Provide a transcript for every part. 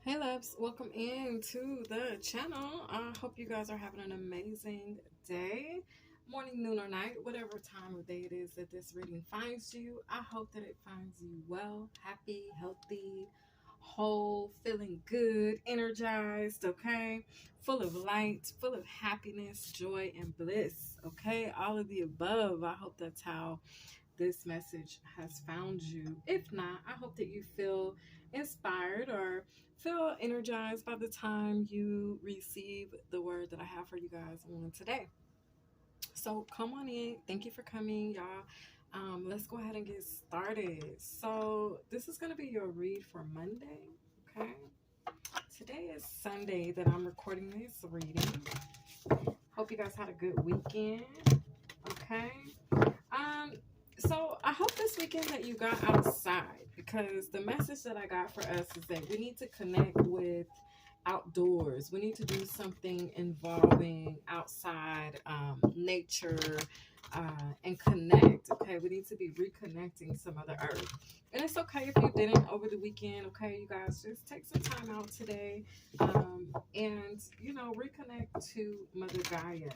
Hey loves, welcome into the channel. I hope you guys are having an amazing day, morning, noon, or night, whatever time of day it is that this reading finds you. I hope that it finds you well, happy, healthy, whole, feeling good, energized, okay? Full of light, full of happiness, joy, and bliss, okay? All of the above. I hope that's how this message has found you. If not, I hope that you feel inspired or feel energized by the time you receive the word that I have for you guys on today. So come on in. Thank you for coming, y'all. Let's go ahead and get started. So this is going to be your read for Monday. Okay. Today is Sunday that I'm recording this reading. Hope you guys had a good weekend. Okay. Um, so I hope this weekend that you got outside, because the message that I got for us is that we need to connect with outdoors. We need to do something involving outside, nature, and connect. Okay, we need to be reconnecting some of the earth. And it's okay if you didn't over the weekend. Okay, you guys just take some time out today, and reconnect to Mother Gaia.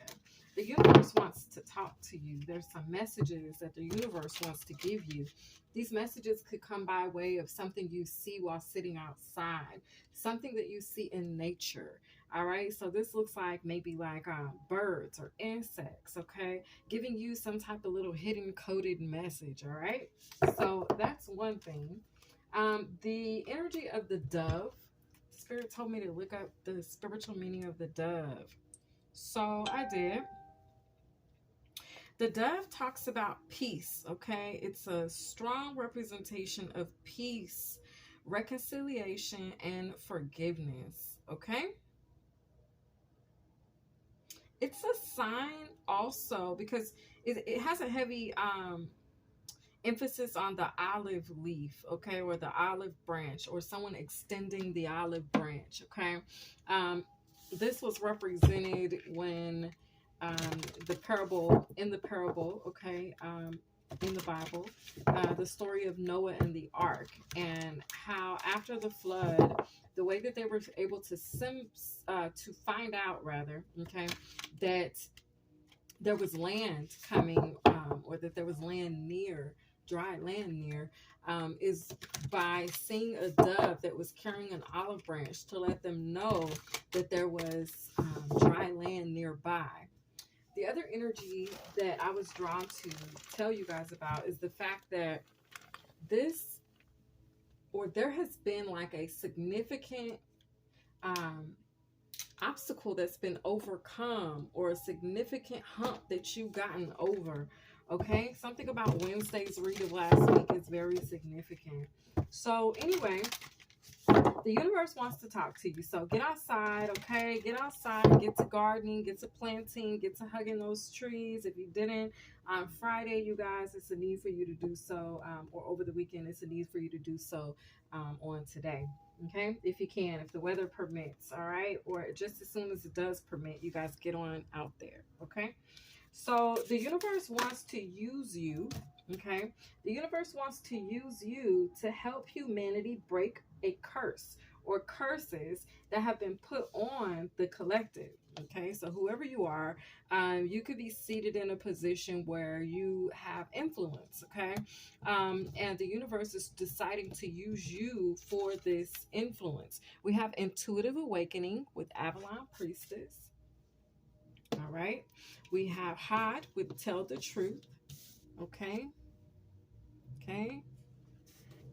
The universe wants to talk to you. There's some messages that the universe wants to give you. These messages could come by way of something you see while sitting outside, something that you see in nature. All right, so this looks like maybe like birds or insects, okay, giving you some type of little hidden coded message. All right, so that's one thing. The energy of the dove. Spirit told me to look up the spiritual meaning of the dove, so I did. The dove talks about peace, okay? It's a strong representation of peace, reconciliation, and forgiveness, okay? It's a sign also because it has a heavy emphasis on the olive leaf, okay, or the olive branch, or someone extending the olive branch, okay? Um, this was represented when the parable, okay, in the Bible, the story of Noah and the ark, and how after the flood, the way that they were able to to find out, rather, okay, that there was land coming, or that there was land near, dry land near, is by seeing a dove that was carrying an olive branch to let them know that there was dry land nearby. The other energy that I was drawn to tell you guys about is the fact that this, or there has been like a significant um, obstacle that's been overcome, or a significant hump that you've gotten over. Okay, something about Wednesday's read of last week is very significant. So anyway, the universe wants to talk to you. So get outside, okay? Get outside, get to gardening, get to planting, get to hugging those trees. If you didn't on Friday, you guys, it's a need for you to do so, or over the weekend, it's a need for you to do so on today. Okay, if you can, if the weather permits, all right, or just as soon as it does permit, you guys get on out there. Okay, so the universe wants to use you. Okay, the universe wants to use you to help humanity break a curse or curses that have been put on the collective. Okay, so whoever you are, you could be seated in a position where you have influence. Okay, and the universe is deciding to use you for this influence. We have intuitive awakening with Avalon Priestess. All right, we have Hod with Tell the Truth. Okay, okay.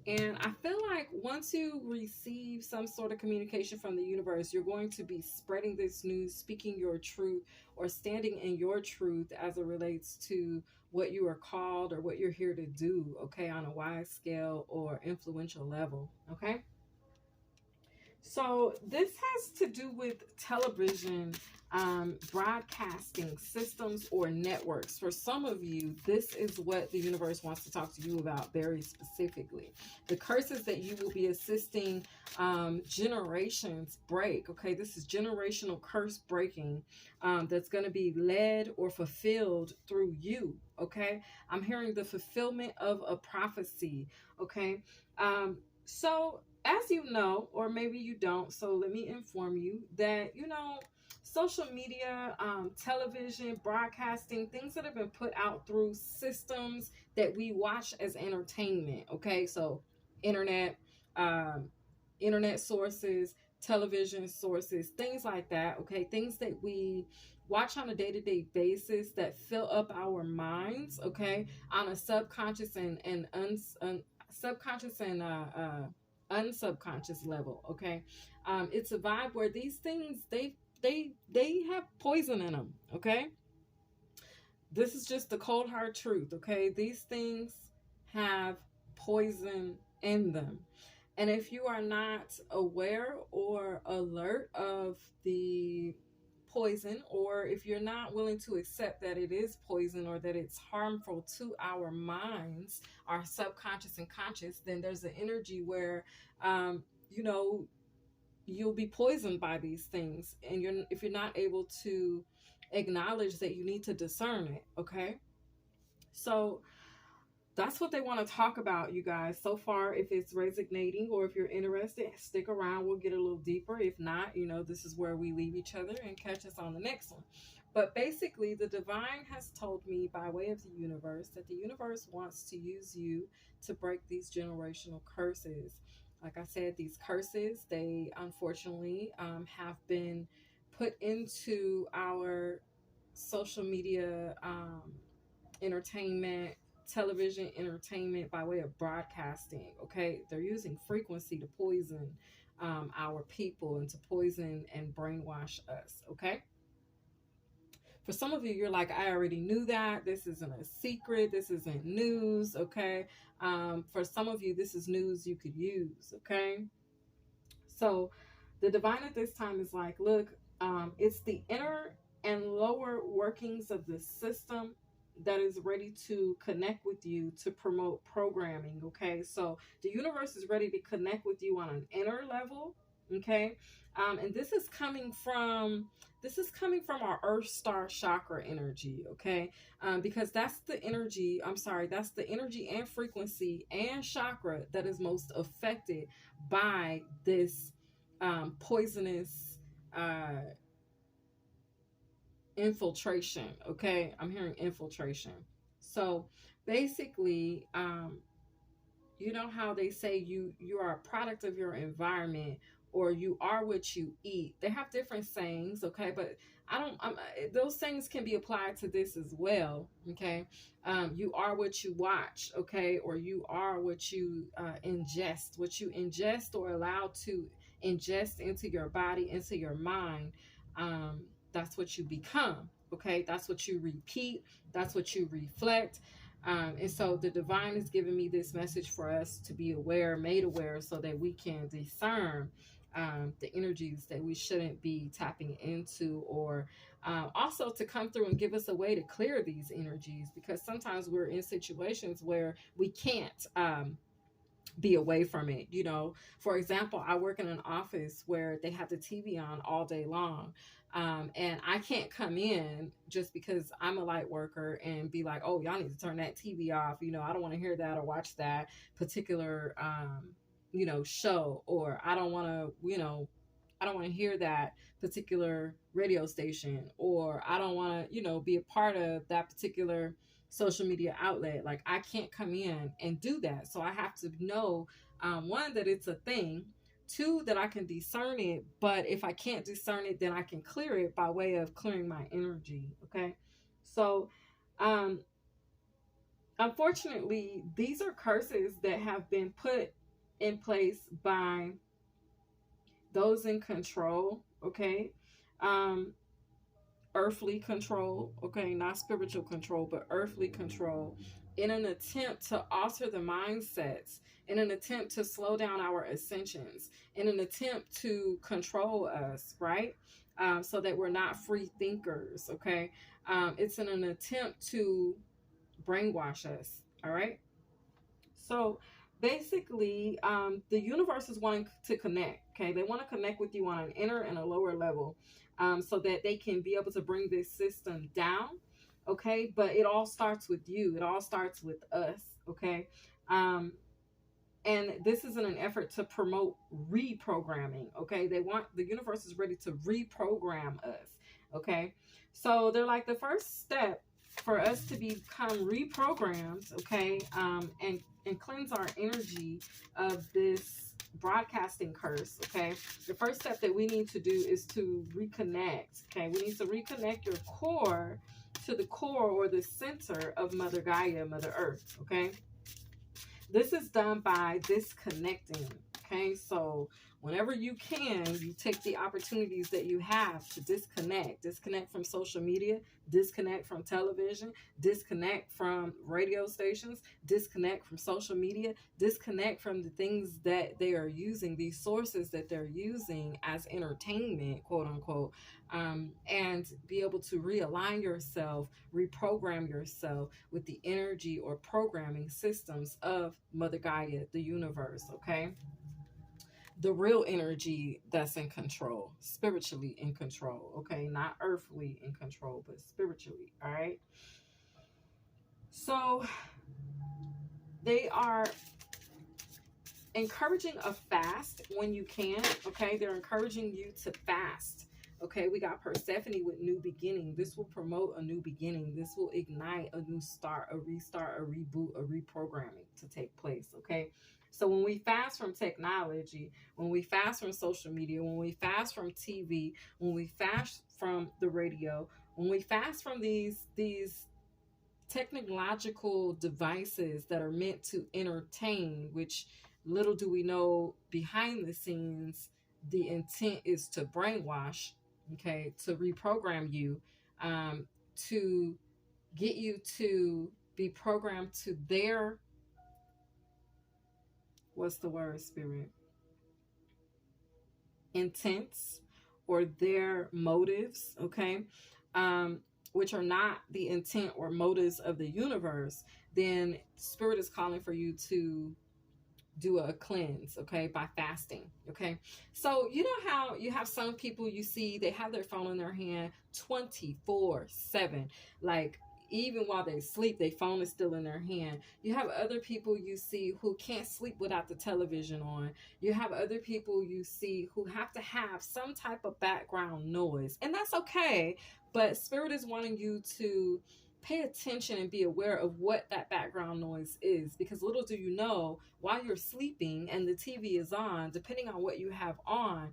And I feel like once you receive some sort of communication from the universe, you're going to be spreading this news, speaking your truth, or standing in your truth as it relates to what you are called or what you're here to do, okay, on a wide scale or influential level, okay? So this has to do with television, broadcasting systems or networks. For some of you, this is what the universe wants to talk to you about very specifically. The curses that you will be assisting generations break. Okay, this is generational curse breaking that's going to be led or fulfilled through you. Okay, I'm hearing the fulfillment of a prophecy. Okay, so as you know, or maybe you don't, so let me inform you that, social media, television, broadcasting, things that have been put out through systems that we watch as entertainment. Okay, so internet, um, internet sources, television sources, things like that. Okay, things that we watch on a day-to-day basis that fill up our minds. Okay, on a subconscious and subconscious and unsubconscious level. Okay, it's a vibe where these things they have poison in them. Okay, this is just the cold hard truth. Okay, these things have poison in them, and if you are not aware or alert of the poison, or if you're not willing to accept that it is poison or that it's harmful to our minds, our subconscious and conscious, then there's an energy where, um, you know, you'll be poisoned by these things, and if you're not able to acknowledge that, you need to discern it. Okay, so that's what they want to talk about, you guys. So far, if it's resonating or if you're interested, stick around. We'll get a little deeper. If not, this is where we leave each other, and catch us on the next one. But basically, the divine has told me by way of the universe that the universe wants to use you to break these generational curses. Like I said, these curses, they unfortunately have been put into our social media, entertainment, television entertainment by way of broadcasting. Okay, they're using frequency to poison our people, and to poison and brainwash us. Okay, for some of you, you're like, I already knew that. This isn't a secret. This isn't news. Okay, for some of you, this is news you could use. Okay, so the divine at this time is like, look, it's the inner and lower workings of the system that is ready to connect with you to promote programming. Okay, so the universe is ready to connect with you on an inner level. Okay, and this is coming from our Earth Star chakra energy. Okay, because that's the energy. I'm sorry, that's the energy and frequency and chakra that is most affected by this poisonous infiltration. Okay, I'm hearing infiltration. So basically, you know how they say you are a product of your environment, or you are what you eat. They have different sayings. Okay, but those sayings can be applied to this as well. Okay, you are what you watch. Okay, or you are what you ingest or allow to ingest into your body, into your mind. That's what you become. Okay, that's what you repeat, that's what you reflect. And so the divine is giving me this message for us to be aware, made aware, so that we can discern the energies that we shouldn't be tapping into, or also to come through and give us a way to clear these energies, because sometimes we're in situations where we can't be away from it. For example, I work in an office where they have the TV on all day long. And I can't come in just because I'm a light worker and be like, oh, y'all need to turn that TV off. I don't want to hear that or watch that particular, show, or I don't want to hear that particular radio station, or I don't want to, be a part of that particular social media outlet. Like, I can't come in and do that. So I have to know, one, that it's a thing, two, that I can discern it. But if I can't discern it, then I can clear it by way of clearing my energy. Okay, so unfortunately, these are curses that have been put in place by those in control. Okay, earthly control. Okay, not spiritual control, but earthly control, in an attempt to alter the mindsets, in an attempt to slow down our ascensions, in an attempt to control us, right? So that we're not free thinkers. Okay, it's in an attempt to brainwash us. All right, so basically, the universe is wanting to connect. Okay, they want to connect with you on an inner and a lower level, so that they can be able to bring this system down. Okay, but it all starts with you. It all starts with us. Okay, And this is in an effort to promote reprogramming. Okay, the universe is ready to reprogram us. Okay, so they're like, the first step for us to become reprogrammed, okay, and cleanse our energy of this broadcasting curse. Okay, the first step that we need to do is to reconnect. Okay, we need to reconnect your core to the core, or the center of Mother Gaia, Mother Earth. Okay, this is done by disconnecting. Okay, so whenever you can, you take the opportunities that you have to disconnect from social media, disconnect from television, disconnect from radio stations, disconnect from social media, disconnect from the things that they are using, these sources that they're using as entertainment, quote unquote, and be able to realign yourself, reprogram yourself with the energy or programming systems of Mother Gaia, the universe. Okay, the real energy that's in control, spiritually in control. Okay, not earthly in control, but spiritually. All right, so they are encouraging a fast when you can. Okay, they're encouraging you to fast. Okay, we got Persephone with new beginning. This will promote a new beginning. This will ignite a new start, a restart, a reboot, a reprogramming to take place. Okay, so when we fast from technology, when we fast from social media, when we fast from TV, when we fast from the radio, when we fast from these technological devices that are meant to entertain, which little do we know behind the scenes, the intent is to brainwash, okay, to reprogram you, to get you to be programmed to their, what's the word, spirit? Intents or their motives, okay? Which are not the intent or motives of the universe, then spirit is calling for you to do a cleanse, okay, by fasting. Okay, so you know how you have some people, you see they have their phone in their hand 24/7, like even while they sleep, their phone is still in their hand. You have other people you see who can't sleep without the television on. You have other people you see who have to have some type of background noise, and that's okay. But spirit is wanting you to pay attention and be aware of what that background noise is, because little do you know, while you're sleeping and the TV is on, depending on what you have on,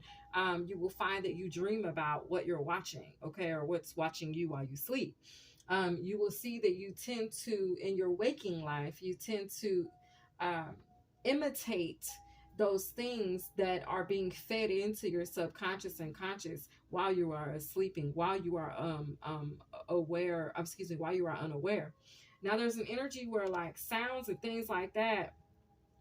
you will find that you dream about what you're watching, okay, or what's watching you while you sleep. You will see that you tend to, in your waking life, you tend to um, imitate those things that are being fed into your subconscious and conscious while you are sleeping, while you are aware, excuse me, while you are unaware. Now there's an energy where like sounds and things like that,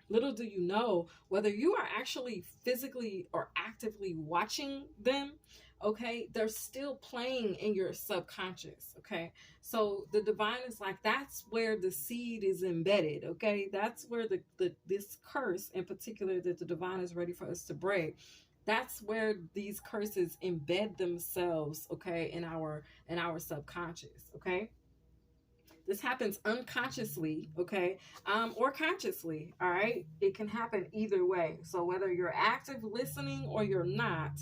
little do you know whether you are actually physically or actively watching them, okay, they're still playing in your subconscious. Okay, so the divine is like, that's where the seed is embedded. Okay, that's where the this curse in particular that the divine is ready for us to break, that's where these curses embed themselves, okay, in our subconscious. Okay, this happens unconsciously, okay, or consciously. All right, it can happen either way. So whether you're active listening or you're not,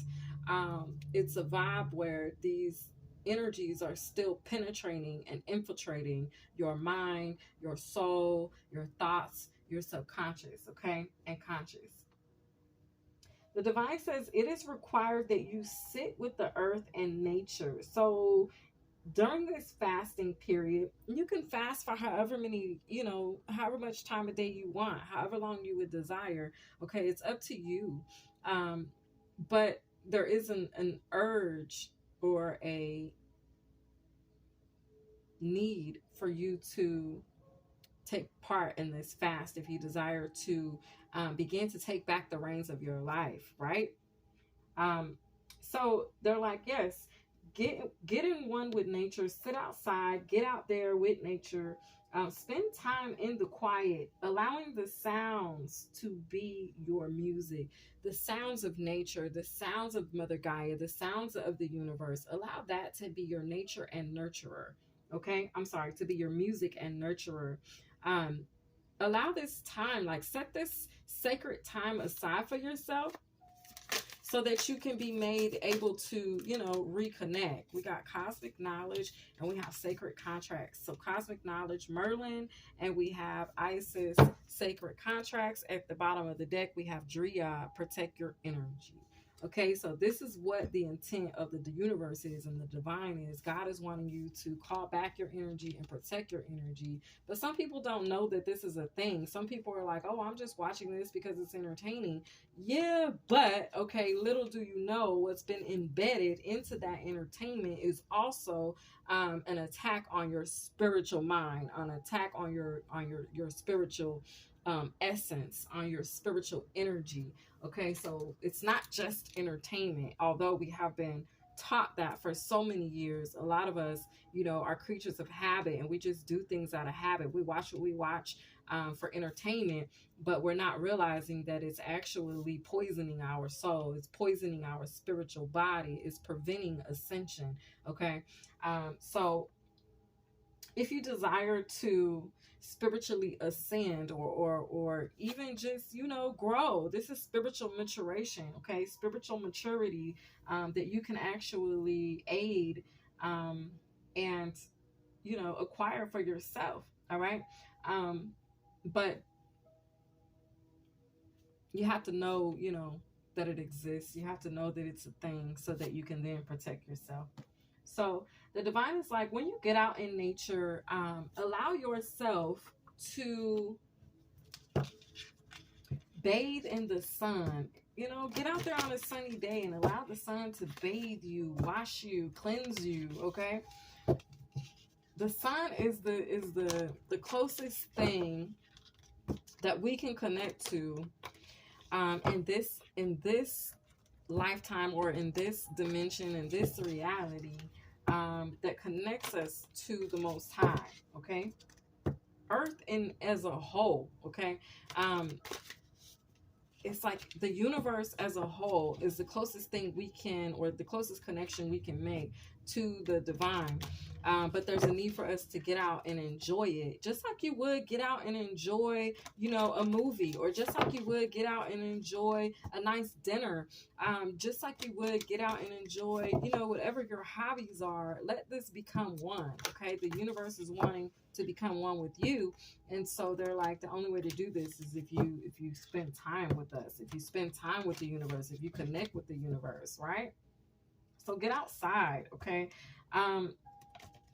it's a vibe where these energies are still penetrating and infiltrating your mind, your soul, your thoughts, your subconscious, okay, and conscious. The divine says it is required that you sit with the earth and nature. So during this fasting period, you can fast for however many, however much time a day you want, however long you would desire. Okay, it's up to you. But there is an urge or a need for you to take part in this fast if you desire to begin to take back the reins of your life, right? So they're like, yes, get in one with nature, sit outside, get out there with nature, spend time in the quiet, allowing the sounds to be your music, the sounds of nature, the sounds of Mother Gaia, the sounds of the universe. Allow that to be your nature and nurturer. Okay, I'm sorry, to be your music and nurturer. um allow this time, like set this sacred time aside for yourself so that you can be made able to, you know, reconnect. We got cosmic knowledge and we have sacred contracts. So cosmic knowledge, Merlin, and we have Isis, sacred contracts. At the bottom of the deck, we have Dryad, protect your energy. Okay, so this is what the intent of the universe is and the divine is. God is wanting you to call back your energy and protect your energy. But some people don't know that this is a thing. Some people are like, oh, I'm just watching this because it's entertaining. Yeah, but okay, little do you know what's been embedded into that entertainment is also an attack on your spiritual mind, an attack on your spiritual essence, on your spiritual energy. Okay, so it's not just entertainment, although we have been taught that for so many years. A lot of us, you know, are creatures of habit and we just do things out of habit. We watch what we watch for entertainment, but we're not realizing that it's actually poisoning our soul, it's poisoning our spiritual body, it's preventing ascension. Okay, so if you desire to spiritually ascend or even just, you know, grow, this is spiritual maturation. Okay, spiritual maturity that you can actually aid and, you know, acquire for yourself. All right, but you have to know, you know, that it exists. You have to know that it's a thing so that you can then protect yourself. So the divine is like, when you get out in nature, allow yourself to bathe in the sun. You know, get out there on a sunny day and allow the sun to bathe you, wash you, cleanse you. Okay, the sun is the closest thing that we can connect to in this lifetime, or in this dimension, in this reality, that connects us to the Most High. Okay, Earth in as a whole. Okay, it's like the universe as a whole is the closest thing we can, or the closest connection we can make to the divine. But there's a need for us to get out and enjoy it, just like you would get out and enjoy, you know, a movie, or just like you would get out and enjoy a nice dinner, just like you would get out and enjoy, you know, whatever your hobbies are. Let this become one. Okay, the universe is wanting to become one with you, and so they're like, the only way to do this is if you spend time with us, if you spend time with the universe, if you connect with the universe, right? So get outside. Okay,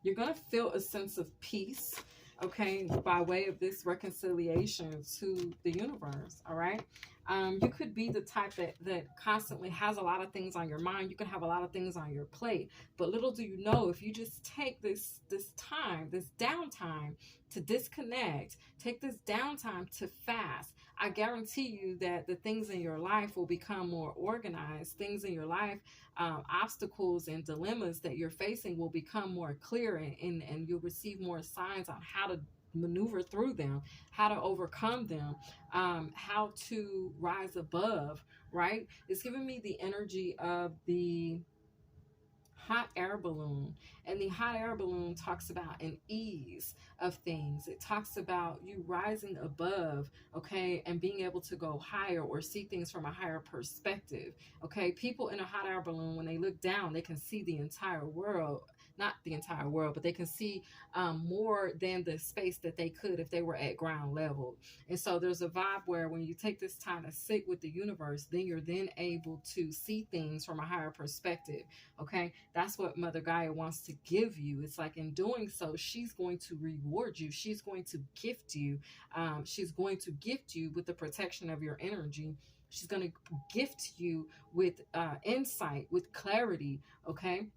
you're going to feel a sense of peace, okay, by way of this reconciliation to the universe. All right, you could be the type that constantly has a lot of things on your mind. You can have a lot of things on your plate, but little do you know, if you just take this time, this downtime to disconnect, take this downtime to fast, I guarantee you that the things in your life will become more organized. Things in your life, obstacles and dilemmas that you're facing will become more clear, and you'll receive more signs on how to maneuver through them, how to overcome them, how to rise above, right? It's giving me the energy of the hot air balloon, and the hot air balloon talks about an ease of things. It talks about you rising above, okay, and being able to go higher or see things from a higher perspective. Okay, people in a hot air balloon, when they look down, they can see the entire world. Not the entire world, but they can see more than the space that they could if they were at ground level. And so there's a vibe where when you take this time to sit with the universe, then you're then able to see things from a higher perspective. Okay, that's what Mother Gaia wants to give you. It's like, in doing so, she's going to reward you. She's going to gift you. She's going to gift you with the protection of your energy. She's going to gift you with insight, with clarity. Okay,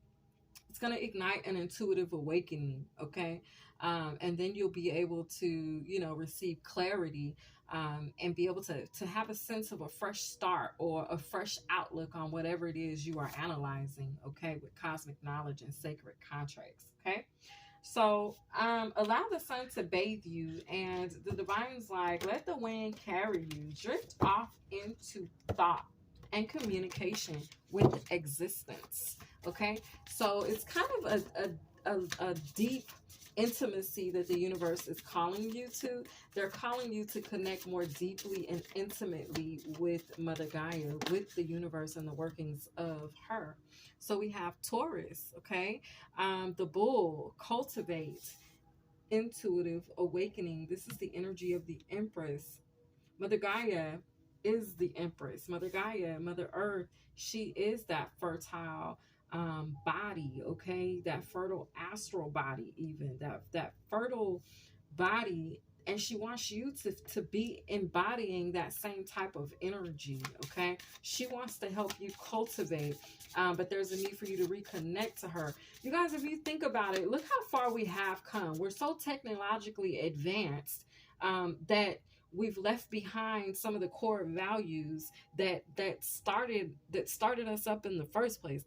it's going to ignite an intuitive awakening. Okay, and then you'll be able to, you know, receive clarity, and be able to have a sense of a fresh start or a fresh outlook on whatever it is you are analyzing. Okay, with cosmic knowledge and sacred contracts. Okay, so allow the sun to bathe you, and the divine's like, let the wind carry you, drift off into thought and communication with existence. Okay, so it's kind of a deep intimacy that the universe is calling you to. They're calling you to connect more deeply and intimately with Mother Gaia, with the universe and the workings of her. So we have Taurus, okay? The bull, cultivate, intuitive awakening. This is the energy of the Empress. Mother Gaia is the Empress. Mother Gaia, Mother Earth, she is that fertile body, okay? That fertile astral body, even that fertile body. And she wants you to be embodying that same type of energy, okay? She wants to help you cultivate, but there's a need for you to reconnect to her. You guys, if you think about it, look how far we have come. We're so technologically advanced that we've left behind some of the core values that started us up in the first place,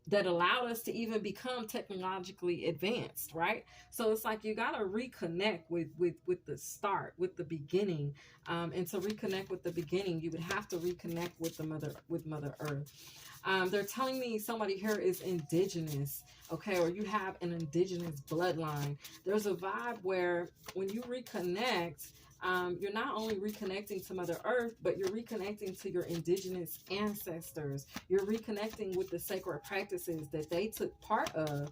that allowed us to even become technologically advanced, right? So it's like you got to reconnect with the start, with the beginning, and to reconnect with the beginning, you would have to reconnect with Mother Earth. They're telling me somebody here is indigenous, okay, or you have an indigenous bloodline. There's a vibe where when you reconnect, you're not only reconnecting to Mother Earth, but you're reconnecting to your indigenous ancestors. You're reconnecting with the sacred practices that they took part of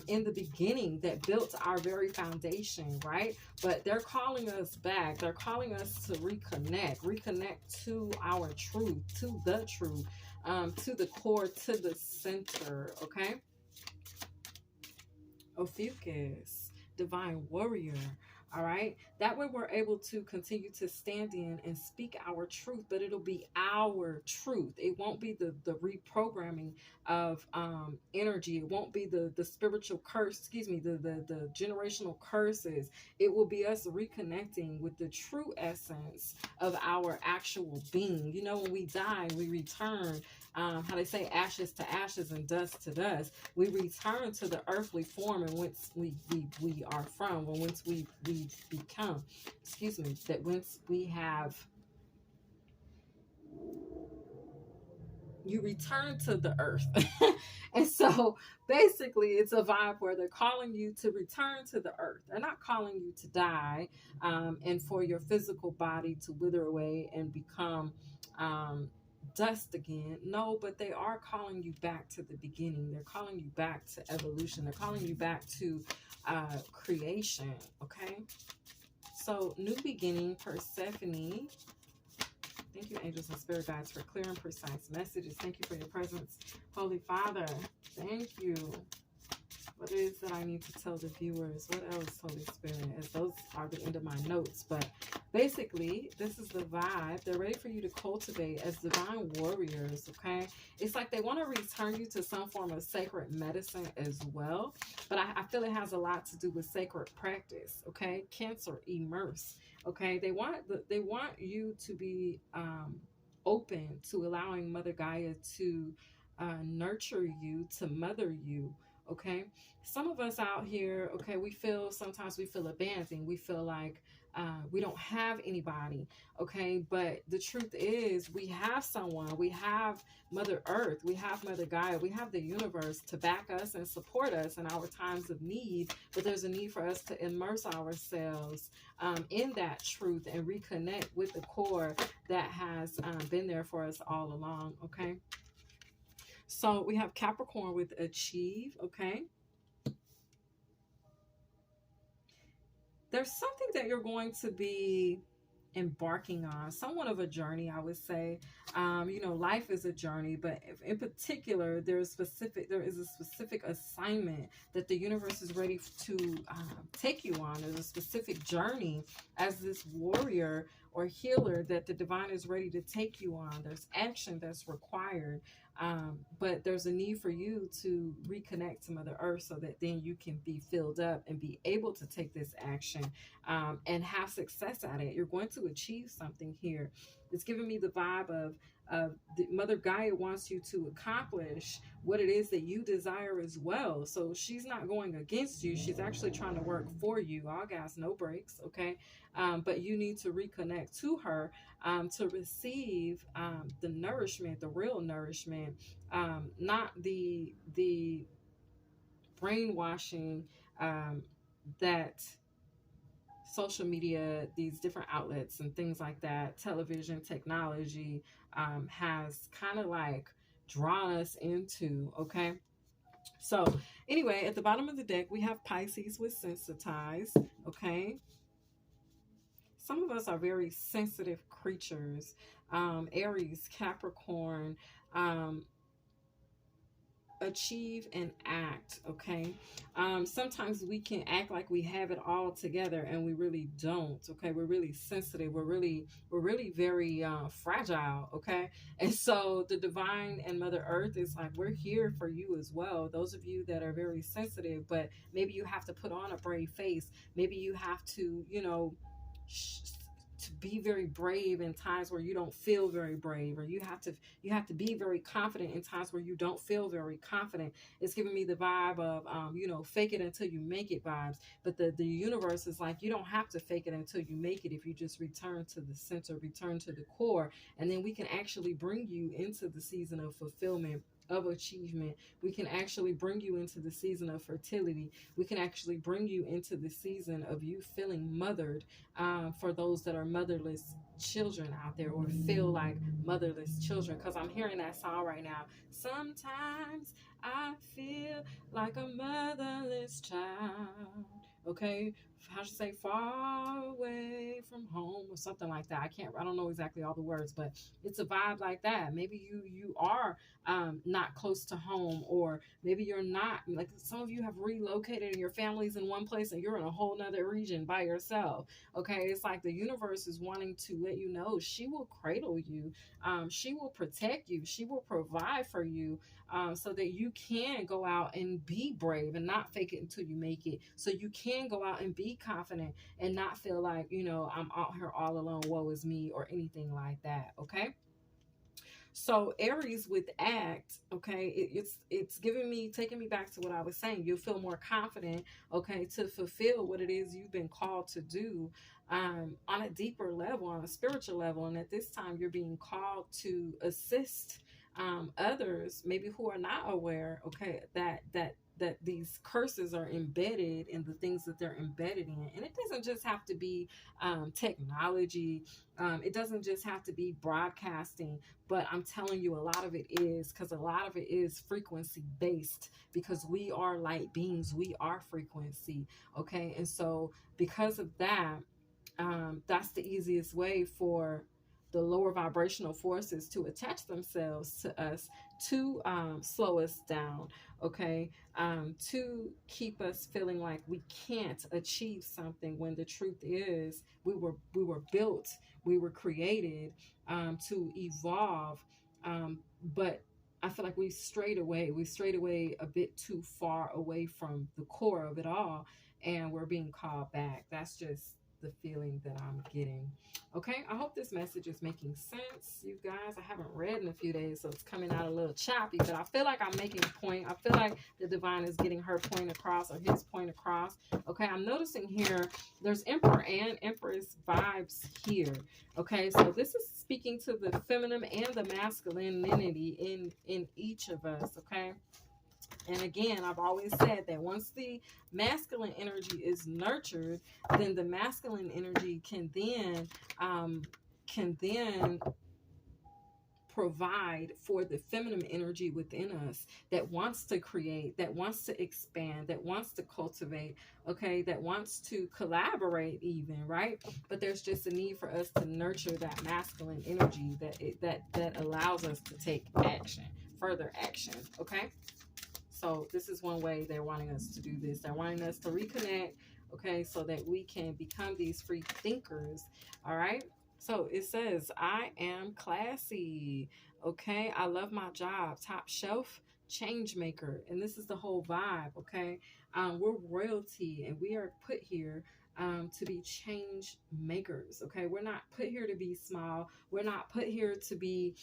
in the beginning that built our very foundation, right? But they're calling us back. They're calling us to reconnect to our truth, to the truth, to the core, to the center, okay? Ophiuchus, divine warrior. All right. That way we're able to continue to stand in and speak our truth, but it'll be our truth. It won't be the reprogramming of energy. It won't be the spiritual curse, the generational curses. It will be us reconnecting with the true essence of our actual being. You know, when we die, we return, how they say, ashes to ashes and dust to dust. We return to the earthly form and whence we are from, or whence we become, that once we have, you return to the earth. And so basically it's a vibe where they're calling you to return to the earth. They're not calling you to die, and for your physical body to wither away and become dust again. No, but they are calling you back to the beginning. They're calling you back to evolution. They're calling you back to creation, okay? So, new beginning, Persephone. Thank you, angels and spirit guides, for clear and precise messages. Thank you for your presence, Holy Father. Thank you. What is that I need to tell the viewers? What else, Holy Spirit? As those are the end of my notes. But basically, this is the vibe. They're ready for you to cultivate as divine warriors, okay? It's like they want to return you to some form of sacred medicine as well. But I feel it has a lot to do with sacred practice, okay? Cancer, immerse, okay? They want you to be open to allowing Mother Gaia to nurture you, to mother you, okay? Some of us out here, okay, sometimes we feel abandoned. We feel like we don't have anybody, okay? But the truth is, we have someone. We have Mother Earth. We have Mother Gaia. We have the universe to back us and support us in our times of need. But there's a need for us to immerse ourselves in that truth and reconnect with the core that has been there for us all along, okay? So we have Capricorn with achieve, okay? There's something that you're going to be embarking on, somewhat of a journey, I would say. Life is a journey, but in particular, there is a specific assignment that the universe is ready to take you on. There's a specific journey as this warrior or healer that the divine is ready to take you on. There's action that's required, but there's a need for you to reconnect to Mother Earth so that then you can be filled up and be able to take this action and have success at it. You're going to achieve something here. It's giving me the vibe of the Mother Gaia wants you to accomplish what it is that you desire as well. So she's not going against you. She's actually trying to work for you. All gas, no brakes, okay? But you need to reconnect to her to receive the nourishment, the real nourishment, not the brainwashing that social media, these different outlets and things like that, television, technology, has kind of like drawn us into. Okay. So, anyway, at the bottom of the deck, we have Pisces with sensitize. Okay. Some of us are very sensitive creatures. Aries, Capricorn, um, achieve and act. Okay. Sometimes we can act like we have it all together and we really don't. Okay. We're really sensitive, we're really very fragile. Okay. And so the divine and Mother Earth is like, we're here for you as well. Those of you that are very sensitive, but maybe you have to put on a brave face, maybe you have to, sh- to be very brave in times where you don't feel very brave, or you have to be very confident in times where you don't feel very confident. It's giving me the vibe of fake it until you make it vibes. But the universe is like, you don't have to fake it until you make it if you just return to the center, return to the core, and then we can actually bring you into the season of fulfillment, of achievement. We can actually bring you into the season of fertility. We can actually bring you into the season of you feeling mothered, for those that are motherless children out there, or feel like motherless children, because I'm hearing that song right now. Sometimes I feel like a motherless child. Okay, how should I say, far away from home, or something like that. I don't know exactly all the words, but it's a vibe like that. Maybe you are not close to home, or maybe you're not, like some of you have relocated and your family's in one place and you're in a whole nother region by yourself. Okay, it's like the universe is wanting to let you know she will cradle you, she will protect you, she will provide for you, so that you can go out and be brave and not fake it until you make it. So you can go out and be confident and not feel like, I'm out here all alone, woe is me, or anything like that. Okay. So Aries with act, okay, it's giving me, taking me back to what I was saying. You'll feel more confident, okay, to fulfill what it is you've been called to do, on a deeper level, on a spiritual level. And at this time, you're being called to assist others, maybe who are not aware, okay, that these curses are embedded in the things that they're embedded in. And it doesn't just have to be technology. It doesn't just have to be broadcasting, but I'm telling you, a lot of it is, because a lot of it is frequency based, because we are light beings, we are frequency. Okay. And so because of that, that's the easiest way for the lower vibrational forces to attach themselves to us, to slow us down, okay, to keep us feeling like we can't achieve something, when the truth is we were built, we were created to evolve, but I feel like we strayed away a bit too far away from the core of it all, and we're being called back. That's just the feeling that I'm getting. Okay, I hope this message is making sense, you guys. I haven't read in a few days, so it's coming out a little choppy, but I feel like I'm making a point. I feel like the divine is getting her point across, or his point across. Okay, I'm noticing here there's Emperor and Empress vibes here. Okay, so this is speaking to the feminine and the masculinity in each of us. Okay. And again, I've always said that once the masculine energy is nurtured, then the masculine energy can then provide for the feminine energy within us, that wants to create, that wants to expand, that wants to cultivate, okay, that wants to collaborate even, right? But there's just a need for us to nurture that masculine energy, that allows us to take action, further action. Okay. So this is one way they're wanting us to do this. They're wanting us to reconnect, okay, so that we can become these free thinkers. All right. So it says, I am classy. Okay. I love my job. Top shelf change maker. And this is the whole vibe. Okay. We're royalty, and we are put here to be change makers. Okay. We're not put here to be small. We're not put here to be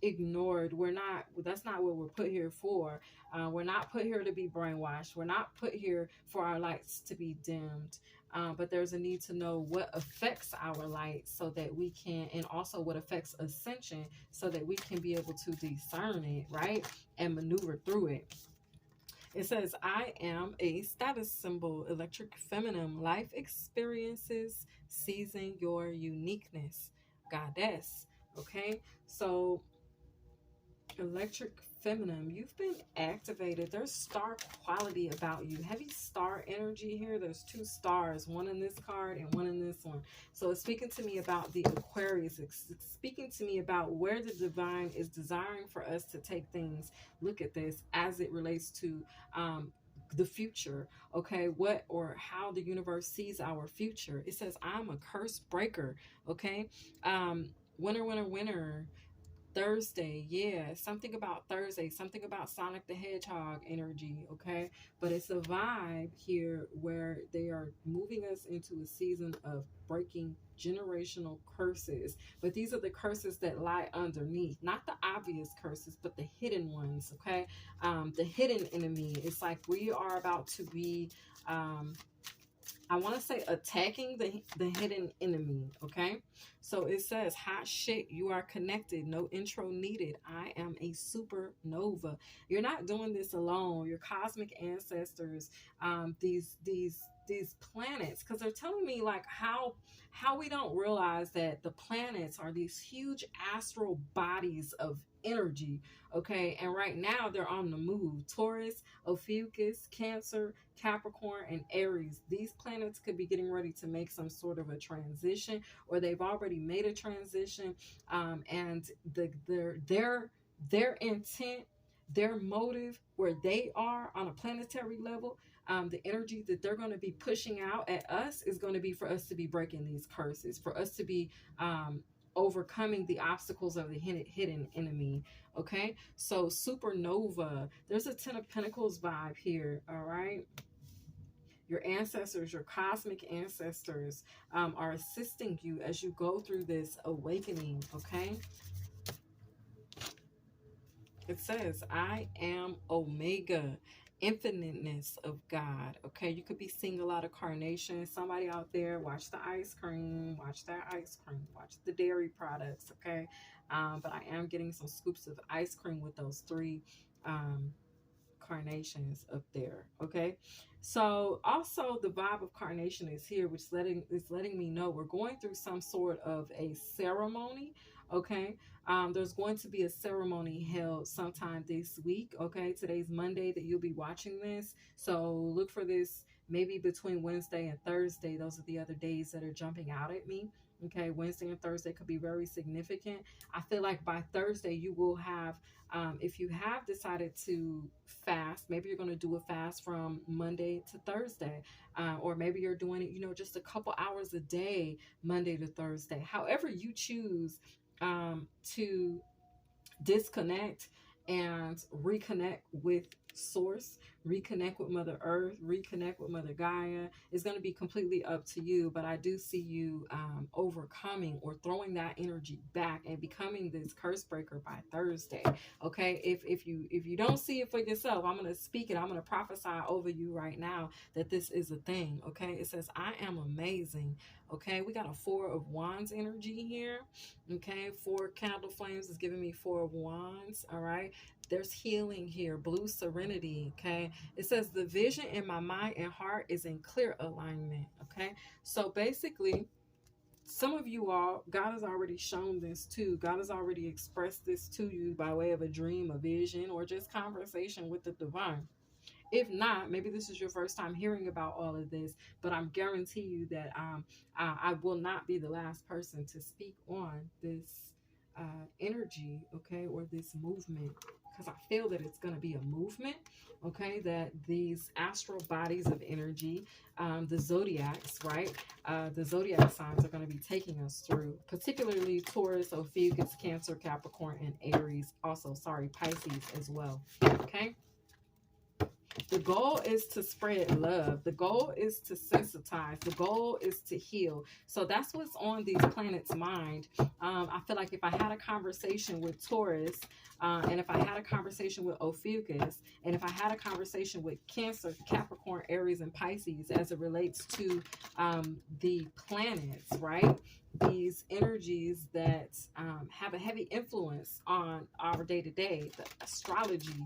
ignored. That's not what we're put here for. We're not put here to be brainwashed. We're not put here for our lights to be dimmed. But there's a need to know what affects our light, so that we can, and also what affects ascension, so that we can be able to discern it, right, and maneuver through it. It says, I am a status symbol, electric feminine, life experiences, seizing your uniqueness, goddess. Okay, so electric feminine, you've been activated. There's star quality about you, heavy star energy here. There's two stars, one in this card and one in this one. So it's speaking to me about the Aquarius. It's speaking to me about where the divine is desiring for us to take things. Look at this as it relates to the future. Okay, what or how the universe sees our future. It says, I'm a curse breaker. Okay, winner, winner, winner. Thursday, yeah, something about Thursday, something about Sonic the Hedgehog energy, okay? But it's a vibe here where they are moving us into a season of breaking generational curses. But these are the curses that lie underneath, not the obvious curses, but the hidden ones, okay? The hidden enemy. It's like we are about to be I want to say attacking the hidden enemy, okay? So it says, hot shit, you are connected. No intro needed. I am a supernova. You're not doing this alone. Your cosmic ancestors, these planets, because they're telling me like how we don't realize that the planets are these huge astral bodies of energy, okay? And right now they're on the move. Taurus, Ophiuchus, Cancer, Capricorn, and Aries. These planets could be getting ready to make some sort of a transition, or they've already made a transition, and their intent, their motive, where they are on a planetary level, the energy that they're going to be pushing out at us is going to be for us to be breaking these curses, for us to be overcoming the obstacles of the hidden enemy. Okay, so supernova, there's a 10 of Pentacles vibe here. All right, your ancestors, your cosmic ancestors, are assisting you as you go through this awakening. Okay, it says, I am Omega, infiniteness of God. Okay, you could be seeing a lot of carnation. Somebody out there, watch the ice cream, watch that ice cream, watch the dairy products. Okay, but I am getting some scoops of ice cream with those three carnations up there. Okay, so also the vibe of carnation is here, which is letting me know we're going through some sort of a ceremony. Okay, there's going to be a ceremony held sometime this week. Okay, today's Monday that you'll be watching this, so look for this maybe between Wednesday and Thursday. Those are the other days that are jumping out at me. Okay, Wednesday and Thursday could be very significant. I feel like by Thursday you will have, if you have decided to fast, maybe you're going to do a fast from Monday to Thursday, or maybe you're doing it, just a couple hours a day, Monday to Thursday. However you choose to disconnect and reconnect with source, reconnect with Mother Earth, reconnect with Mother Gaia, is going to be completely up to you. But I do see you overcoming or throwing that energy back and becoming this curse breaker by Thursday. Okay, if you don't see it for yourself, I'm going to speak it. I'm going to prophesy over you right now that this is a thing. Okay, it says, I am amazing. Okay, we got a 4 of Wands energy here. Okay, 4 candle flames is giving me 4 of Wands. All right, there's healing here, blue serenity. Okay, it says the vision in my mind and heart is in clear alignment. Okay, so basically, some of you all, God has already shown this too. God has already expressed this to you by way of a dream, a vision, or just conversation with the divine. If not, maybe this is your first time hearing about all of this, but I'm guarantee you that I will not be the last person to speak on this energy, okay, or this movement, because I feel that it's going to be a movement, okay, that these astral bodies of energy, the zodiacs, right, the zodiac signs are going to be taking us through, particularly Taurus, Ophiuchus, Cancer, Capricorn, and Aries. Also, sorry, Pisces as well, okay. The goal is to spread love. The goal is to sensitize. The goal is to heal. So that's what's on these planets' mind. I feel like if I had a conversation with Taurus, and if I had a conversation with Ophiuchus, and if I had a conversation with Cancer, Capricorn, Aries, and Pisces as it relates to the planets, right? these energies that have a heavy influence on our day to day, the astrology.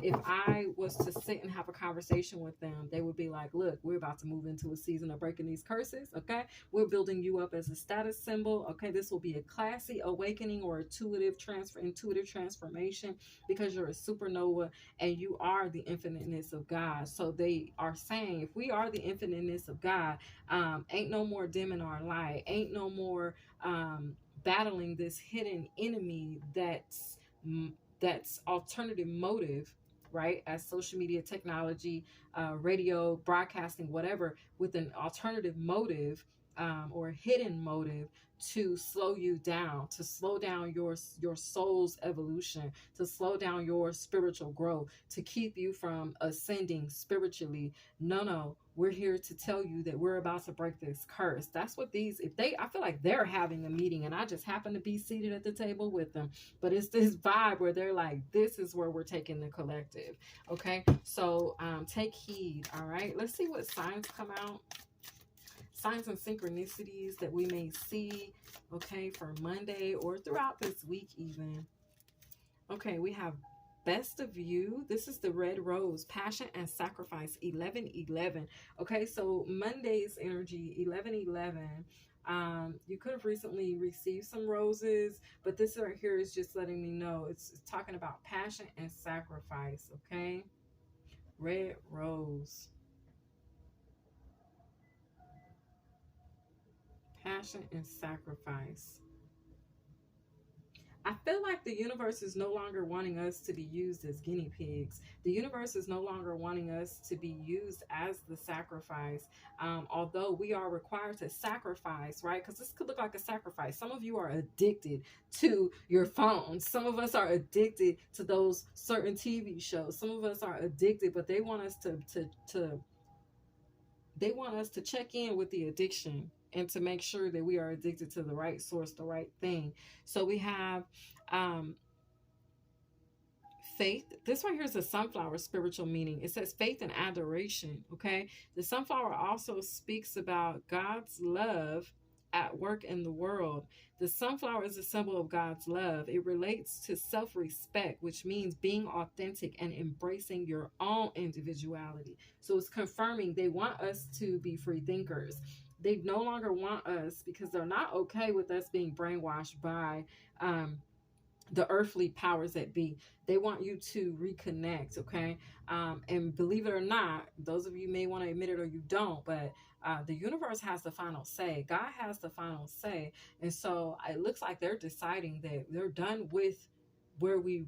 If I was to sit and have a conversation with them, they would be like, look, we're about to move into a season of breaking these curses. Okay. We're building you up as a status symbol. Okay. This will be a classy awakening or intuitive transformation, because you're a supernova and you are the infiniteness of God. So they are saying, if we are the infiniteness of God, ain't no more dimming our light, ain't no more battling this hidden enemy that's alternative motive, right? As social media, technology, radio, broadcasting, whatever, with an alternative motive, or hidden motive, to slow you down, to slow down your soul's evolution, to slow down your spiritual growth, to keep you from ascending spiritually. No, we're here to tell you that we're about to break this curse. That's what these, if they, I feel like they're having a meeting and I just happen to be seated at the table with them. But it's this vibe where they're like, this is where we're taking the collective. Okay. So take heed. All right. Let's see what signs come out. Signs and synchronicities that we may see, okay, for Monday or throughout this week even. Okay, we have best of you. This is the red rose, passion and sacrifice, 1111. Okay, so Monday's energy, 1111. You could have recently received some roses, but this right here is just letting me know it's talking about passion and sacrifice. Okay, red rose, passion and sacrifice. I feel like the universe is no longer wanting us to be used as guinea pigs. The universe is no longer wanting us to be used as the sacrifice. Although we are required to sacrifice, right? Because this could look like a sacrifice. Some of you are addicted to your phones. Some of us are addicted to those certain TV shows. Some of us are addicted, but they want us they want us to check in with the addiction and to make sure that we are addicted to the right source, the right thing. So we have faith. This right here is a sunflower spiritual meaning. It says faith and adoration. Okay. The sunflower also speaks about God's love at work in the world. The sunflower is a symbol of God's love. It relates to self-respect, which means being authentic and embracing your own individuality. So it's confirming they want us to be free thinkers. They no longer want us, because they're not okay with us being brainwashed by the earthly powers that be. They want you to reconnect. Okay. And believe it or not, those of you may want to admit it or you don't, but the universe has the final say. God has the final say. And so it looks like they're deciding that they're done with where we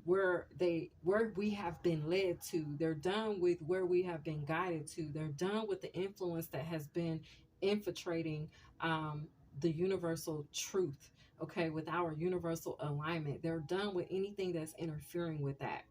have been led to. They're done with where we have been guided to. They're done with the influence that has been infiltrating the universal truth, okay, with our universal alignment. They're done with anything that's interfering with that.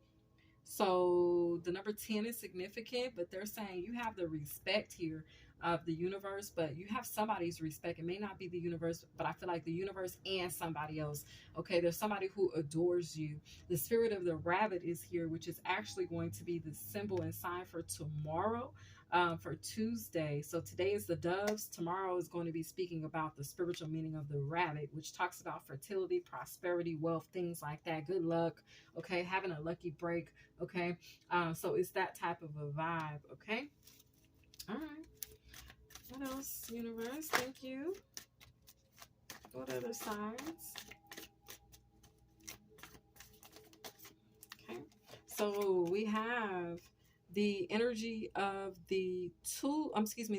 So the number 10 is significant, but they're saying you have the respect here of the universe, but you have somebody's respect. It may not be the universe, but I feel like the universe and somebody else. Okay, there's somebody who adores you. The spirit of the rabbit is here, which is actually going to be the symbol and sign for tomorrow. For Tuesday. So today is the doves. Tomorrow is going to be speaking about the spiritual meaning of the rabbit, which talks about fertility, prosperity, wealth, things like that. Good luck. Okay. Having a lucky break. Okay. So it's that type of a vibe. Okay. All right. What else, universe? Thank you. What other signs? Okay. So we have the energy of the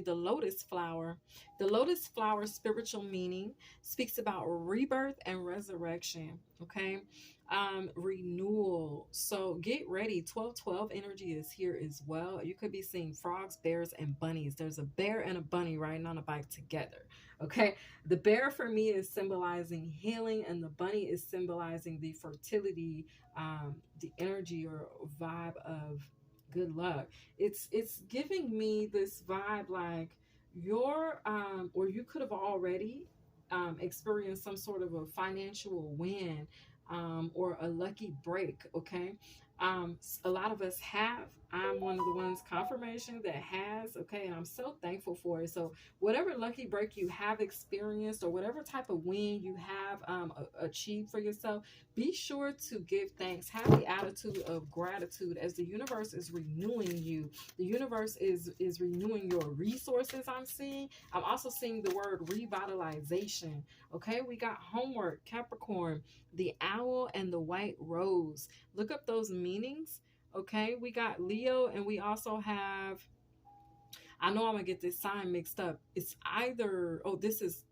lotus flower. The lotus flower spiritual meaning speaks about rebirth and resurrection. Okay. Renewal. So get ready. 1212 energy is here as well. You could be seeing frogs, bears, and bunnies. There's a bear and a bunny riding on a bike together. Okay. The bear for me is symbolizing healing, and the bunny is symbolizing the fertility, the energy or vibe of good luck. It's giving me this vibe like you're or you could have already experienced some sort of a financial win, or a lucky break. Okay. A lot of us have. I'm one of the ones confirmation that has, okay, and I'm so thankful for it. So whatever lucky break you have experienced, or whatever type of win you have achieved for yourself, be sure to give thanks. Have the attitude of gratitude as the universe is renewing you. The universe is renewing your resources. I'm also seeing the word revitalization. Okay, we got homework, Capricorn, the owl and the white rose. Look up those meanings. Okay, we got Leo, and we also have, I know I'm gonna get this sign mixed up. It's either, oh, this is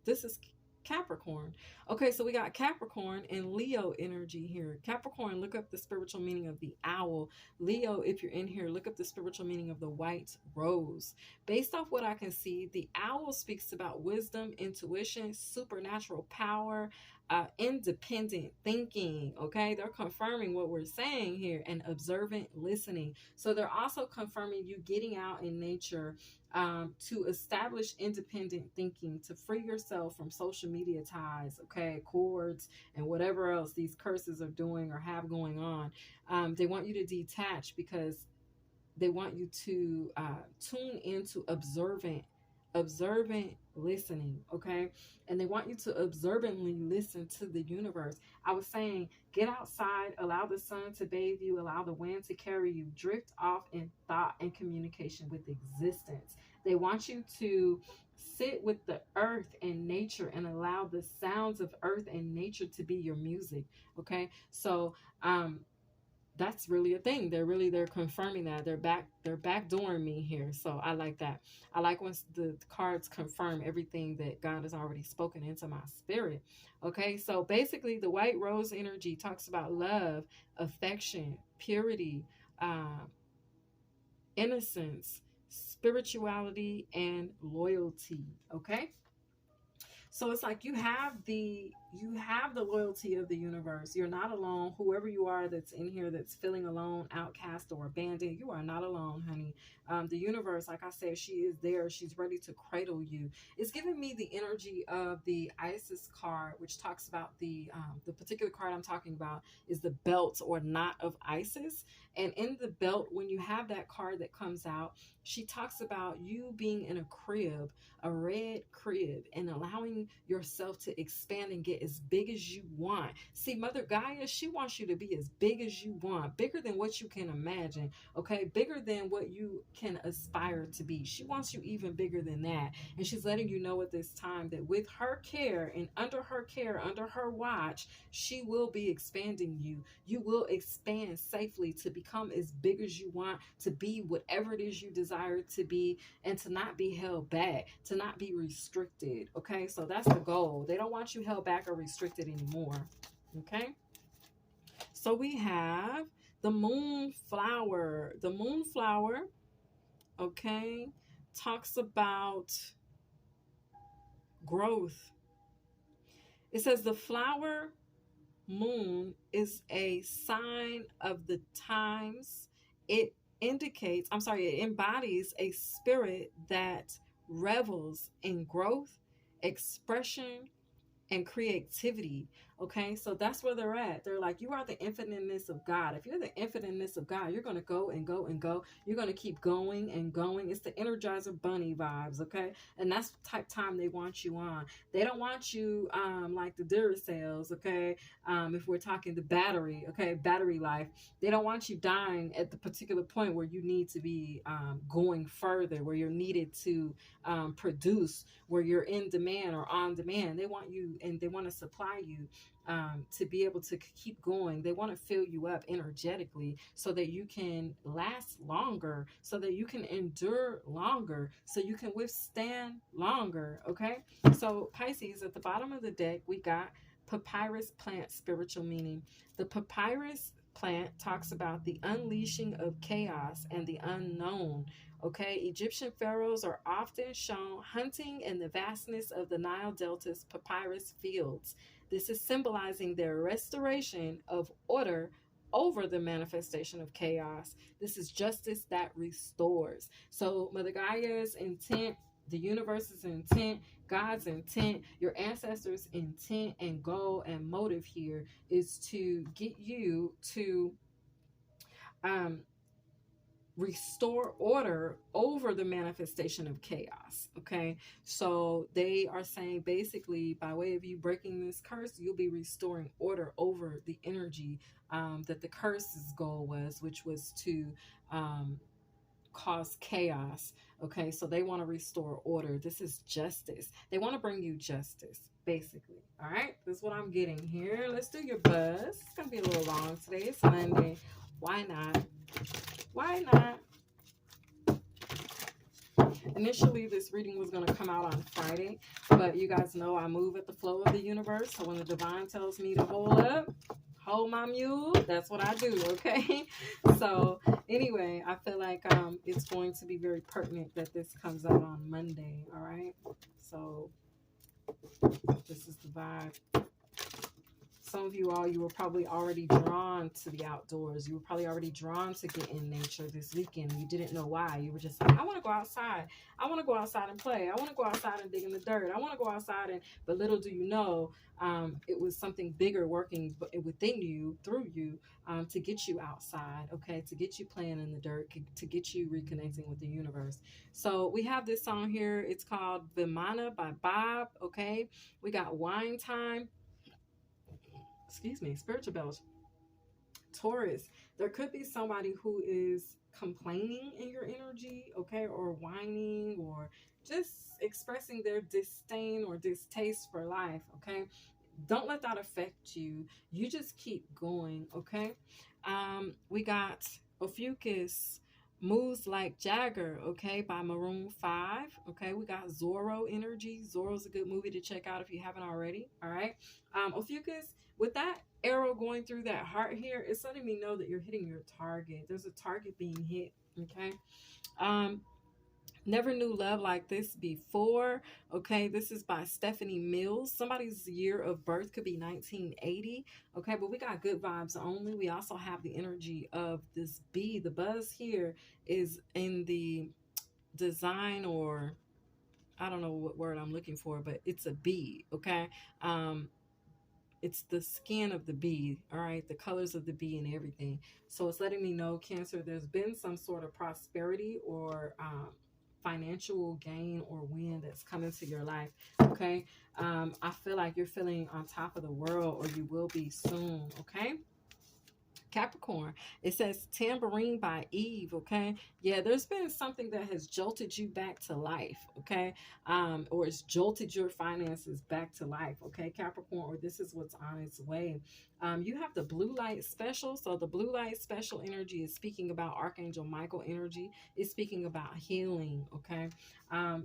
Capricorn. Okay, so we got Capricorn and Leo energy here. Capricorn, look up the spiritual meaning of the owl. Leo, if you're in here, look up the spiritual meaning of the white rose. Based off what I can see, the owl speaks about wisdom, intuition, supernatural power, independent thinking. Okay, they're confirming what we're saying here, and observant listening. So they're also confirming you getting out in nature, to establish independent thinking, to free yourself from social media ties, okay, cords, and whatever else these curses are doing or have going on. They want you to detach, because they want you to tune into observant listening, okay? And they want you to observantly listen to the universe. I was saying, get outside, allow the sun to bathe you, allow the wind to carry you, drift off in thought and communication with existence. They want you to sit with the earth and nature, and allow the sounds of earth and nature to be your music, okay? So that's really a thing. They're confirming that. They're backdooring me here. So I like that. I like when the cards confirm everything that God has already spoken into my spirit. Okay, so basically the white rose energy talks about love, affection, purity, uh, innocence, spirituality, and loyalty. Okay, so it's like you have the loyalty of the universe. You're not alone. Whoever you are that's in here that's feeling alone, outcast, or abandoned, you are not alone, honey. The universe, like I said, she is there. She's ready to cradle you. It's giving me the energy of the Isis card, which talks about the particular card I'm talking about is the belt or knot of Isis. And in the belt, when you have that card that comes out, she talks about you being in a crib, a red crib, and allowing yourself to expand and get as big as you want. See, Mother Gaia, she wants you to be as big as you want, bigger than what you can imagine, okay? Bigger than what you can aspire to be. She wants you even bigger than that. And she's letting you know at this time that with her care and under her care, under her watch, she will be expanding you. You will expand safely to become as big as you want, to be whatever it is you desire to be, and to not be held back, to not be restricted. Okay, so that's the goal. They don't want you held back or restricted anymore. Okay, so we have the moonflower. The moonflower, okay, talks about growth. It says the flower moon is a sign of the times. It it embodies a spirit that revels in growth, expression, and creativity. Okay, so that's where they're at. They're like, you are the infiniteness of God. If you're the infiniteness of God, you're going to go and go and go. You're going to keep going and going. It's the Energizer Bunny vibes. Okay, and that's the type time they want you on. They don't want you like the Duracells. Okay, if we're talking the battery, okay, battery life, they don't want you dying at the particular point where you need to be going further, where you're needed to produce, where you're in demand or on demand. They want you, and they want to supply you to be able to keep going. They want to fill you up energetically so that you can last longer, so that you can endure longer, so you can withstand longer. Okay, so Pisces, at the bottom of the deck, we got papyrus plant spiritual meaning. The papyrus plant talks about the unleashing of chaos and the unknown. Okay, Egyptian pharaohs are often shown hunting in the vastness of the Nile Delta's papyrus fields. This is symbolizing their restoration of order over the manifestation of chaos. This is justice that restores. So Mother Gaia's intent, the universe's intent, God's intent, your ancestors' intent and goal and motive here is to get you to um, restore order over the manifestation of chaos. Okay, so they are saying basically by way of you breaking this curse, you'll be restoring order over the energy that the curse's goal was, which was to cause chaos. Okay, so they want to restore order. This is justice. They want to bring you justice, basically. All right, this is what I'm getting here. Let's do your buzz. It's gonna be a little long today. It's Monday. Why not? Why not? Initially, this reading was going to come out on Friday, but you guys know I move at the flow of the universe. So when the divine tells me to hold my mule, that's what I do. Okay. So anyway, I feel like it's going to be very pertinent that this comes out on Monday. All right. So this is the vibe. Some of you all, you were probably already drawn to the outdoors. You were probably already drawn to get in nature this weekend. You didn't know why. You were just like, I want to go outside. I want to go outside and play. I want to go outside and dig in the dirt. I want to go outside and, but little do you know, it was something bigger working within you, through you, to get you outside, okay, to get you playing in the dirt, to get you reconnecting with the universe. So we have this song here. It's called Vimana by Bob, okay? We got Wine Time. Excuse me, spiritual bells. Taurus, there could be somebody who is complaining in your energy, okay, or whining, or just expressing their disdain or distaste for life, okay? Don't let that affect you. You just keep going, okay? We got Ophiuchus, Moves Like Jagger, okay, by Maroon 5, okay? We got Zorro energy. Zorro's a good movie to check out if you haven't already, all right? Ophiuchus, with that arrow going through that heart here, it's letting me know that you're hitting your target. There's a target being hit, okay? Never knew love like this before. Okay, this is by Stephanie Mills. Somebody's year of birth could be 1980. Okay, but we got good vibes only. We also have the energy of this bee. The buzz here is in the design, or I don't know what word I'm looking for, but it's a bee. Okay, it's the skin of the bee, all right, the colors of the bee and everything. So it's letting me know, Cancer, there's been some sort of prosperity or financial gain or win that's coming to your life, okay? I feel like you're feeling on top of the world, or you will be soon, okay? Capricorn, it says Tambourine by Eve, okay? Yeah, there's been something that has jolted you back to life, okay? Or it's jolted your finances back to life, okay, Capricorn, or this is what's on its way. You have the blue light special. So the blue light special energy is speaking about Archangel Michael energy. It's speaking about healing, okay?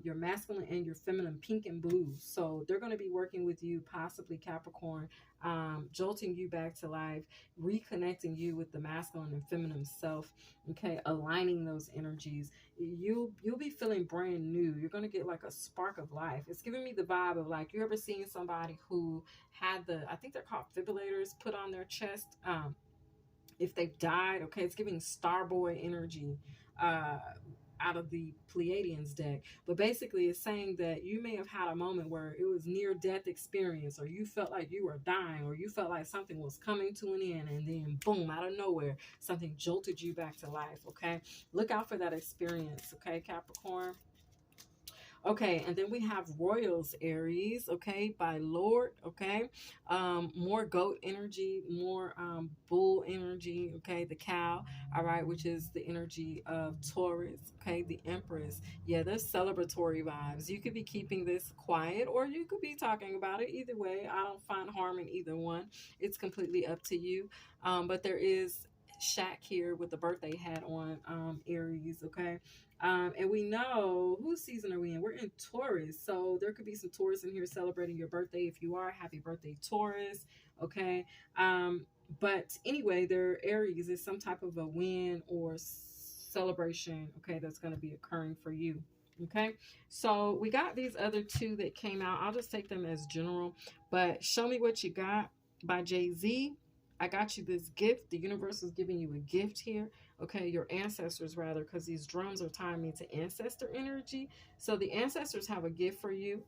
Your masculine and your feminine, pink and blue. So they're going to be working with you, possibly Capricorn, jolting you back to life, reconnecting you with the masculine and feminine self, okay, aligning those energies. You'll be feeling brand new. You're going to get like a spark of life. It's giving me the vibe of like, you ever seen somebody who had I think they're called fibrillators, put on their chest if they've died, okay? It's giving Starboy energy out of the Pleiadians deck. But basically it's saying that you may have had a moment where it was near death experience, or you felt like you were dying, or you felt like something was coming to an end, and then boom, out of nowhere, something jolted you back to life, okay? Look out for that experience, okay, Capricorn? Okay, and then we have Royals, Aries, okay, by Lord, okay. More goat energy, more bull energy, okay, the cow, all right, which is the energy of Taurus, okay, the Empress. Yeah, there's celebratory vibes. You could be keeping this quiet, or you could be talking about it. Either way, I don't find harm in either one. It's completely up to you. But there is Shaq here with the birthday hat on, Aries, okay. And we know, whose season are we in? We're in Taurus. So there could be some Taurus in here celebrating your birthday. If you are, happy birthday, Taurus. Okay. But anyway, their Aries is some type of a win or celebration, okay, that's going to be occurring for you. Okay. So we got these other two that came out. I'll just take them as general. But Show Me What You Got by Jay-Z. I got you this gift. The universe is giving you a gift here. Okay, your ancestors rather, because these drums are tying me to ancestor energy. So the ancestors have a gift for you.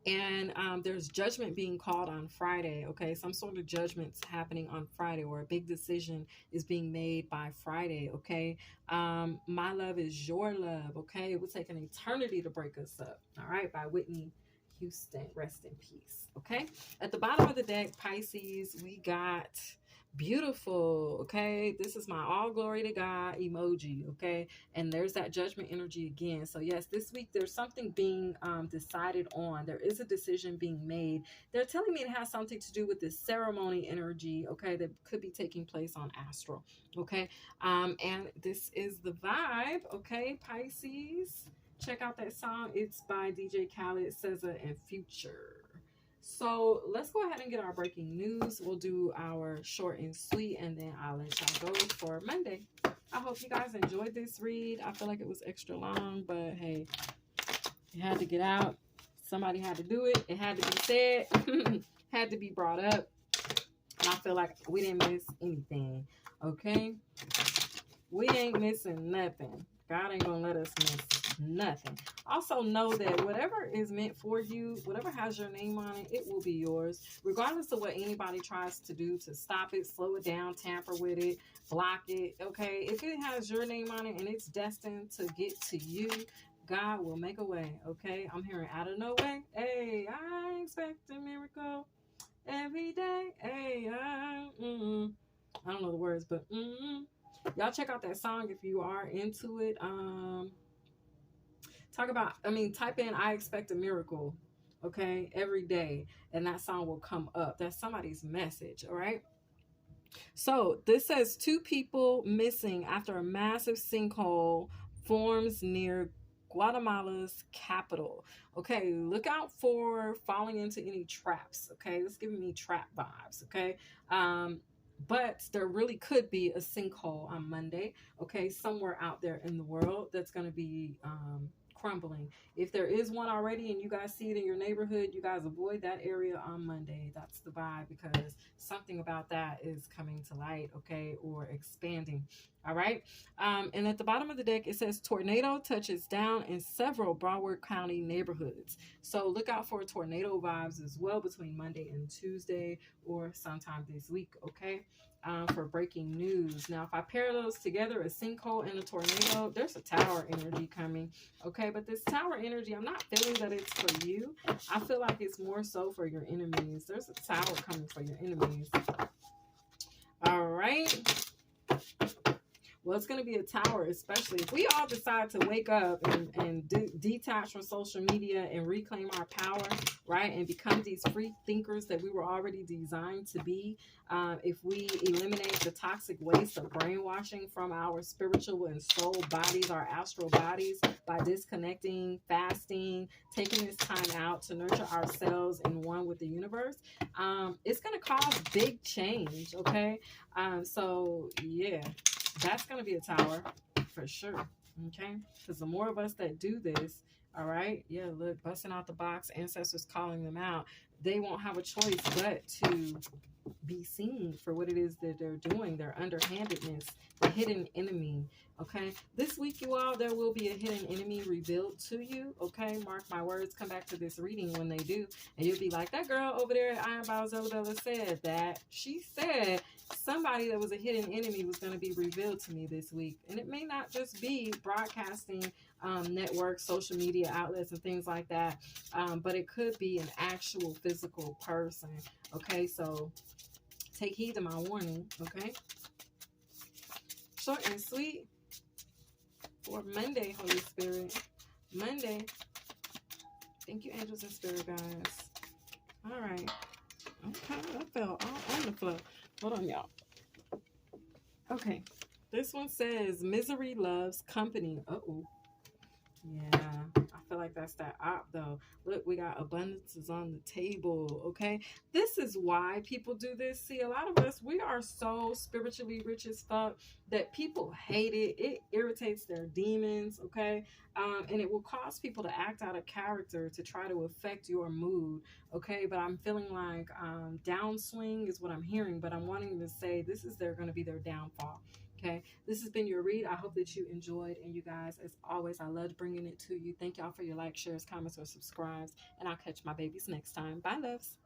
And there's judgment being called on Friday. Okay, some sort of judgment's happening on Friday, or a big decision is being made by Friday. Okay, my love is your love. Okay, it will take an eternity to break us up. All right, by Whitney Houston. Rest in peace. Okay, at the bottom of the deck, Pisces, we got beautiful. Okay, this is my all glory to God emoji. Okay, and there's that judgment energy again. So yes, this week there's something being decided on. There is a decision being made. They're telling me it has something to do with this ceremony energy, okay, that could be taking place on astral. Okay, and this is the vibe. Okay, Pisces, check out that song. It's by DJ Khaled, SZA, and Future. So let's go ahead and get our breaking news. We'll do our short and sweet, and then I'll let y'all go for Monday. I hope you guys enjoyed this read. I feel like it was extra long, but hey, it had to get out. Somebody had to do it. It had to be said. Had to be brought up. And I feel like we didn't miss anything. Okay? We ain't missing nothing. God ain't gonna let us miss nothing. Also know that whatever is meant for you, whatever has your name on it, it will be yours. Regardless of what anybody tries to do to stop it, slow it down, tamper with it, block it. Okay, if it has your name on it and it's destined to get to you, God will make a way. Okay, I'm hearing out of no way. Hey, I expect a miracle every day. Hey, I don't know the words, but y'all check out that song if you are into it. Type in I expect a miracle, okay, every day, and that song will come up. That's somebody's message. All right, so this says 2 people missing after a massive sinkhole forms near Guatemala's capital. Okay, look out for falling into any traps. Okay, it's giving me trap vibes. Okay, but there really could be a sinkhole on Monday. Okay, somewhere out there in the world that's going to be crumbling. If there is one already and you guys see it in your neighborhood, you guys avoid that area on Monday. That's the vibe, because something about that is coming to light, okay, or expanding. All right. And at the bottom of the deck, it says tornado touches down in several Broward County neighborhoods. So look out for tornado vibes as well between Monday and Tuesday, or sometime this week, okay? For breaking news. Now, if I pair those together, a sinkhole and a tornado, there's a tower energy coming, okay? But this tower energy, I'm not feeling that it's for you. I feel like it's more so for your enemies. There's a tower coming for your enemies. All right. Well, it's going to be a tower, especially if we all decide to wake up and detach from social media and reclaim our power, right? And become these free thinkers that we were already designed to be. If we eliminate the toxic waste of brainwashing from our spiritual and soul bodies, our astral bodies, by disconnecting, fasting, taking this time out to nurture ourselves in one with the universe, it's going to cause big change, okay? So, yeah. That's going to be a tower for sure. Okay. Because the more of us that do this, all right. Yeah. Look, busting out the box, ancestors calling them out. They won't have a choice but to be seen for what it is that they're doing, their underhandedness, the hidden enemy. Okay, this week, you all, there will be a hidden enemy revealed to you. Okay, mark my words. Come back to this reading when they do, and you'll be like, that girl over there at Iron Bow Zelda said that. She said somebody that was a hidden enemy was going to be revealed to me this week, and it may not just be broadcasting networks, social media outlets, and things like that, but it could be an actual physical person. Okay, so take heed to my warning. Okay, short and sweet for Monday, Holy Spirit. Monday. Thank you, angels and spirit guides. All right. Okay, I fell all on the floor. Hold on, y'all. Okay. This one says, misery loves company. Uh-oh. Yeah, I feel like that's that op though. Look, we got abundance is on the table, okay? This is why people do this. See, a lot of us, we are so spiritually rich as fuck that people hate it. It irritates their demons, okay? And it will cause people to act out of character to try to affect your mood, okay? But I'm feeling like downswing is what I'm hearing, but I'm wanting to say this is going to be their downfall. Okay, this has been your read. I hope that you enjoyed, and you guys, as always, I loved bringing it to you. Thank y'all for your likes, shares, comments, or subscribes, and I'll catch my babies next time. Bye, loves.